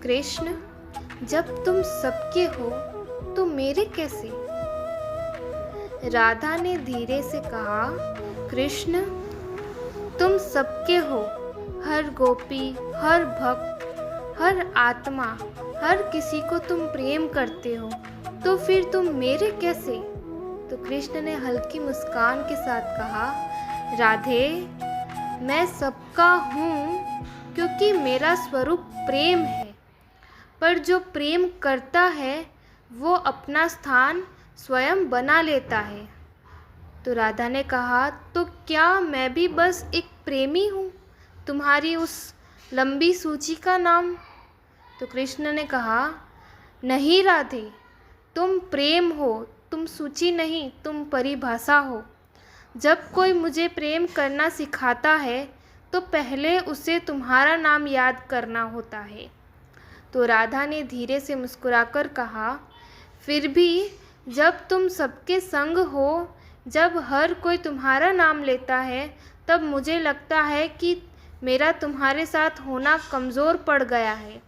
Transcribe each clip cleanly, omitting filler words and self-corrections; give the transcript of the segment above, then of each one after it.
कृष्ण, जब तुम सबके हो तो मेरे कैसे? राधा ने धीरे से कहा, कृष्ण, तुम सबके हो। हर गोपी, हर भक्त, हर आत्मा, हर किसी को तुम प्रेम करते हो, तो फिर तुम मेरे कैसे? तो कृष्ण ने हल्की मुस्कान के साथ कहा, राधे, मैं सबका हूँ क्योंकि मेरा स्वरूप प्रेम है। पर जो प्रेम करता है वो अपना स्थान स्वयं बना लेता है। तो राधा ने कहा, तो क्या मैं भी बस एक प्रेमी हूँ, तुम्हारी उस लंबी सूची का नाम? तो कृष्ण ने कहा, नहीं राधे, तुम प्रेम हो, तुम सूची नहीं, तुम परिभाषा हो। जब कोई मुझे प्रेम करना सिखाता है तो पहले उसे तुम्हारा नाम याद करना होता है। तो राधा ने धीरे से मुस्कुराकर कहा, फिर भी जब तुम सबके संग हो, जब हर कोई तुम्हारा नाम लेता है, तब मुझे लगता है कि मेरा तुम्हारे साथ होना कमज़ोर पड़ गया है।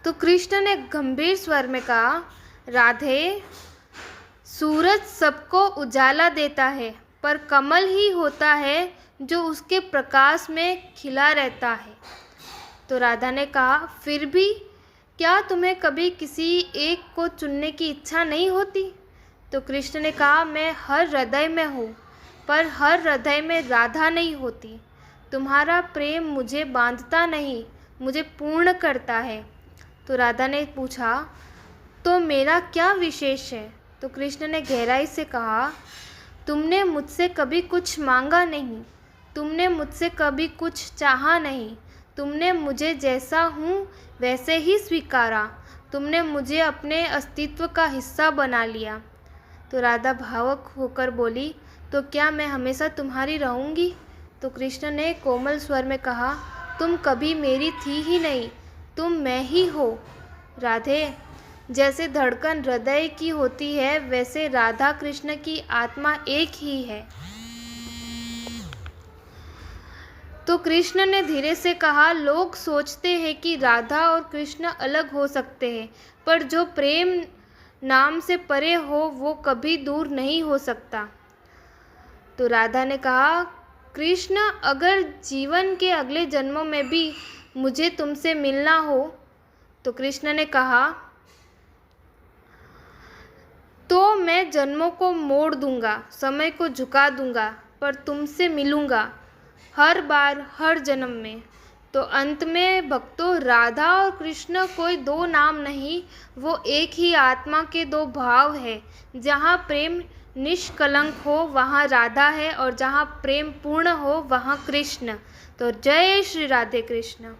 तो कृष्ण ने गंभीर स्वर में कहा, राधे, सूरज सबको उजाला देता है, पर कमल ही होता है जो उसके प्रकाश में खिला रहता है। तो राधा ने कहा, फिर भी क्या तुम्हें कभी किसी एक को चुनने की इच्छा नहीं होती? तो कृष्ण ने कहा, मैं हर हृदय में हूँ, पर हर हृदय में राधा नहीं होती। तुम्हारा प्रेम मुझे बांधता नहीं, मुझे पूर्ण करता है। तो राधा ने पूछा, तो मेरा क्या विशेष है? तो कृष्ण ने गहराई से कहा, तुमने मुझसे कभी कुछ मांगा नहीं, तुमने मुझसे कभी कुछ चाहा नहीं, तुमने मुझे जैसा हूँ वैसे ही स्वीकारा, तुमने मुझे अपने अस्तित्व का हिस्सा बना लिया। तो राधा भावुक होकर बोली, तो क्या मैं हमेशा तुम्हारी रहूँगी? तो कृष्ण ने कोमल स्वर में कहा, तुम कभी मेरी थी ही नहीं, तुम मैं ही हो। राधे, जैसे धड़कन हृदय की होती है, वैसे राधा कृष्ण की आत्मा एक ही है। तो कृष्ण ने धीरे से कहा, लोग सोचते हैं कि राधा और कृष्ण अलग हो सकते हैं, पर जो प्रेम नाम से परे हो वो कभी दूर नहीं हो सकता। तो राधा ने कहा, कृष्ण, अगर जीवन के अगले जन्मों में भी मुझे तुमसे मिलना हो, तो कृष्ण ने कहा, तो मैं जन्मों को मोड़ दूंगा, समय को झुका दूंगा, पर तुमसे मिलूंगा हर बार, हर जन्म में। तो अंत में भक्तों, राधा और कृष्ण कोई दो नाम नहीं, वो एक ही आत्मा के दो भाव है। जहाँ प्रेम निष्कलंक हो वहाँ राधा है, और जहाँ प्रेम पूर्ण हो वहाँ कृष्ण। तो जय श्री राधे कृष्ण।